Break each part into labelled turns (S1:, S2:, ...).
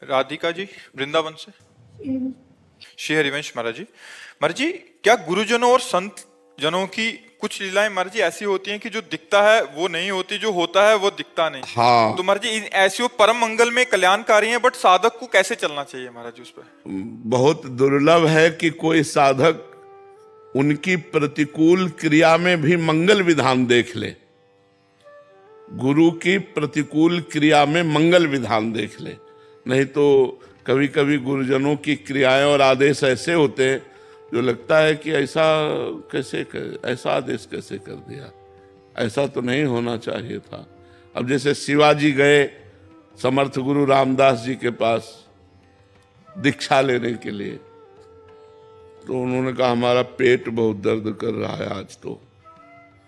S1: राधिका जी वृंदावन से। श्री हरिवंश महाराज जी। महाराज जी, क्या गुरुजनों और संत जनों की कुछ लीलाएं महाराज जी ऐसी होती हैं कि जो दिखता है वो नहीं होती, जो होता है वो दिखता नहीं?
S2: हाँ,
S1: तो महाराज जी ऐसी वो परम मंगल में कल्याणकारी हैं, बट साधक को कैसे चलना चाहिए महाराज जी उस पर?
S2: बहुत दुर्लभ है कि कोई साधक उनकी प्रतिकूल क्रिया में भी मंगल विधान देख ले। गुरु की प्रतिकूल क्रिया में मंगल विधान देख ले, नहीं तो कभी कभी गुरुजनों की क्रियाएं और आदेश ऐसे होते हैं जो लगता है कि ऐसा आदेश कैसे कर दिया, ऐसा तो नहीं होना चाहिए था। अब जैसे शिवाजी गए समर्थ गुरु रामदास जी के पास दीक्षा लेने के लिए, तो उन्होंने कहा हमारा पेट बहुत दर्द कर रहा है आज तो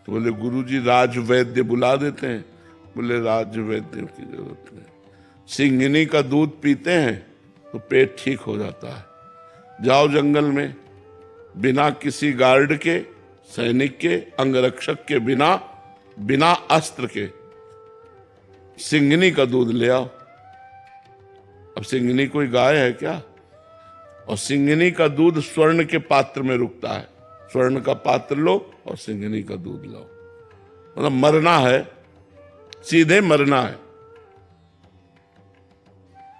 S2: बोले गुरुजी राज वैद्य बुला देते हैं। बोले राज वैद्य की जरूरत नहीं, सिंगिनी का दूध पीते हैं तो पेट ठीक हो जाता है। जाओ जंगल में, बिना किसी गार्ड के, सैनिक के, अंगरक्षक के, बिना अस्त्र के सिंगिनी का दूध ले आओ। अब सिंगिनी कोई गाय है क्या? और सिंगिनी का दूध स्वर्ण के पात्र में रुकता है। स्वर्ण का पात्र लो और सिंगिनी का दूध लाओ। मतलब मरना है, सीधे मरना है।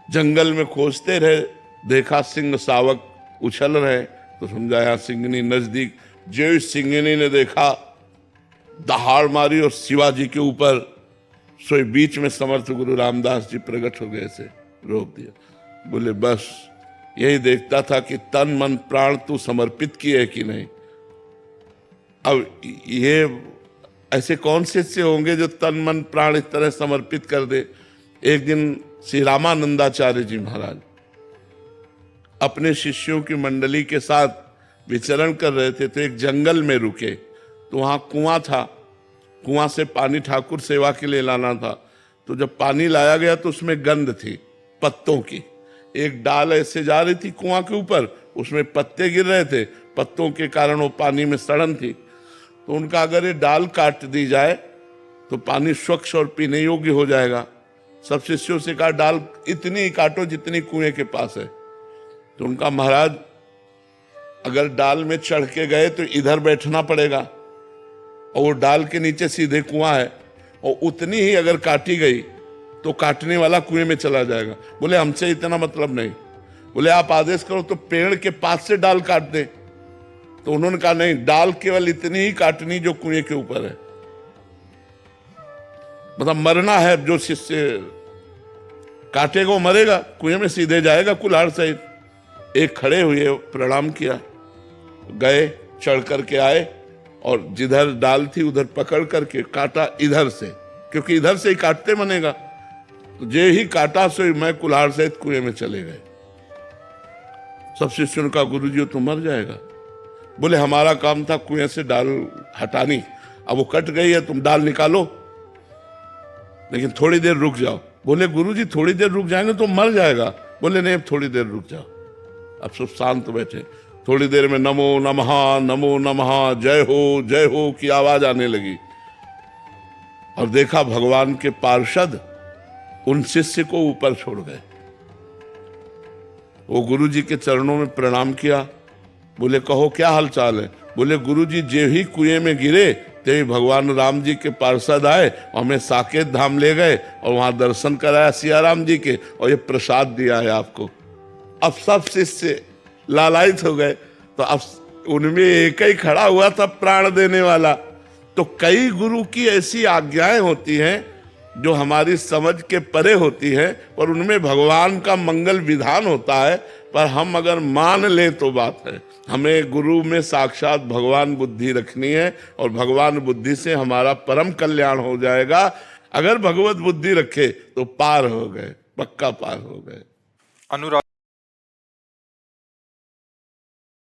S2: जंगल में खोजते रहे, देखा सिंह सावक उछल रहे तो समझा यहां सिंगिनी नजदीक। जो सिंगिनी ने देखा दहाड़ मारी और शिवाजी के ऊपर, सोई बीच में समर्थ गुरु रामदास जी प्रकट हो गए, से रोक दिया। बोले बस यही देखता था कि तन मन प्राण तू समर्पित किए कि नहीं। अब ये ऐसे कौन से होंगे जो तन मन प्राण इस तरह समर्पित कर दे। एक दिन श्री रामानंदाचार्य जी महाराज अपने शिष्यों की मंडली के साथ विचरण कर रहे थे, तो एक जंगल में रुके, तो वहां कुआं था। कुआं से पानी ठाकुर सेवा के लिए लाना था। तो जब पानी लाया गया तो उसमें गंध थी पत्तों की। एक डाल ऐसे जा रही थी कुआं के ऊपर, उसमें पत्ते गिर रहे थे, पत्तों के कारण वो पानी में सड़न थी। तो उनका अगर ये डाल काट दी जाए तो पानी स्वच्छ और पीने योग्य हो जाएगा। सब शिष्यों से कहा डाल इतनी ही काटो जितनी कुएं के पास है। तो उनका महाराज अगर डाल में चढ़ के गए तो इधर बैठना पड़ेगा, और वो डाल के नीचे सीधे कुआं है, और उतनी ही अगर काटी गई तो काटने वाला कुएं में चला जाएगा। बोले हमसे इतना मतलब नहीं। बोले आप आदेश करो तो पेड़ के पास से डाल काट दे। तो उन्होंने कहा नहीं, डाल केवल इतनी ही काटनी जो कुएं के ऊपर है। मतलब मरना है, जो शिष्य काटेगा वो मरेगा, कुएं में सीधे जाएगा कुल्हाड़ सहित। एक खड़े हुए, प्रणाम किया, गए, चढ़ करके आए, और जिधर डाल थी उधर पकड़ करके काटा इधर से, क्योंकि इधर से ही काटते बनेगा। तो जे ही काटा सो मैं कुल्हाड़ सहित कुएं में चले गए। सब शिष्यों ने कहा गुरुजी तो मर जाएगा। बोले हमारा काम था कुएं से डाल हटानी, अब वो कट गई है, तुम डाल निकालो, लेकिन थोड़ी देर रुक जाओ। बोले गुरुजी थोड़ी देर रुक जाएंगे तो मर जाएगा। बोले नहीं, अब थोड़ी देर रुक जाओ। अब सब शांत बैठे। थोड़ी देर में नमो नमः जय हो की आवाज आने लगी, और देखा भगवान के पार्षद उन शिष्य को ऊपर छोड़ गए। वो गुरुजी के चरणों में प्रणाम किया। बोले कहो क्या हाल चाल है? बोले गुरुजी जे ही कुएं में गिरे ते भगवान राम जी के पार्षद आए और हमें साकेत धाम ले गए, और वहां दर्शन कराया सिया राम जी के, और ये प्रसाद दिया है आपको। अब सब शिष्य लालायित हो गए। तो अब उनमें एक ही खड़ा हुआ था प्राण देने वाला। तो कई गुरु की ऐसी आज्ञाएं होती हैं जो हमारी समझ के परे होती है, पर उनमें भगवान का मंगल विधान होता है। पर हम अगर मान लें तो बात है। हमें गुरु में साक्षात भगवान बुद्धि रखनी है, और भगवान बुद्धि से हमारा परम कल्याण हो जाएगा। अगर भगवत बुद्धि रखे तो पार हो गए, पक्का पार हो गए।
S1: अनुराग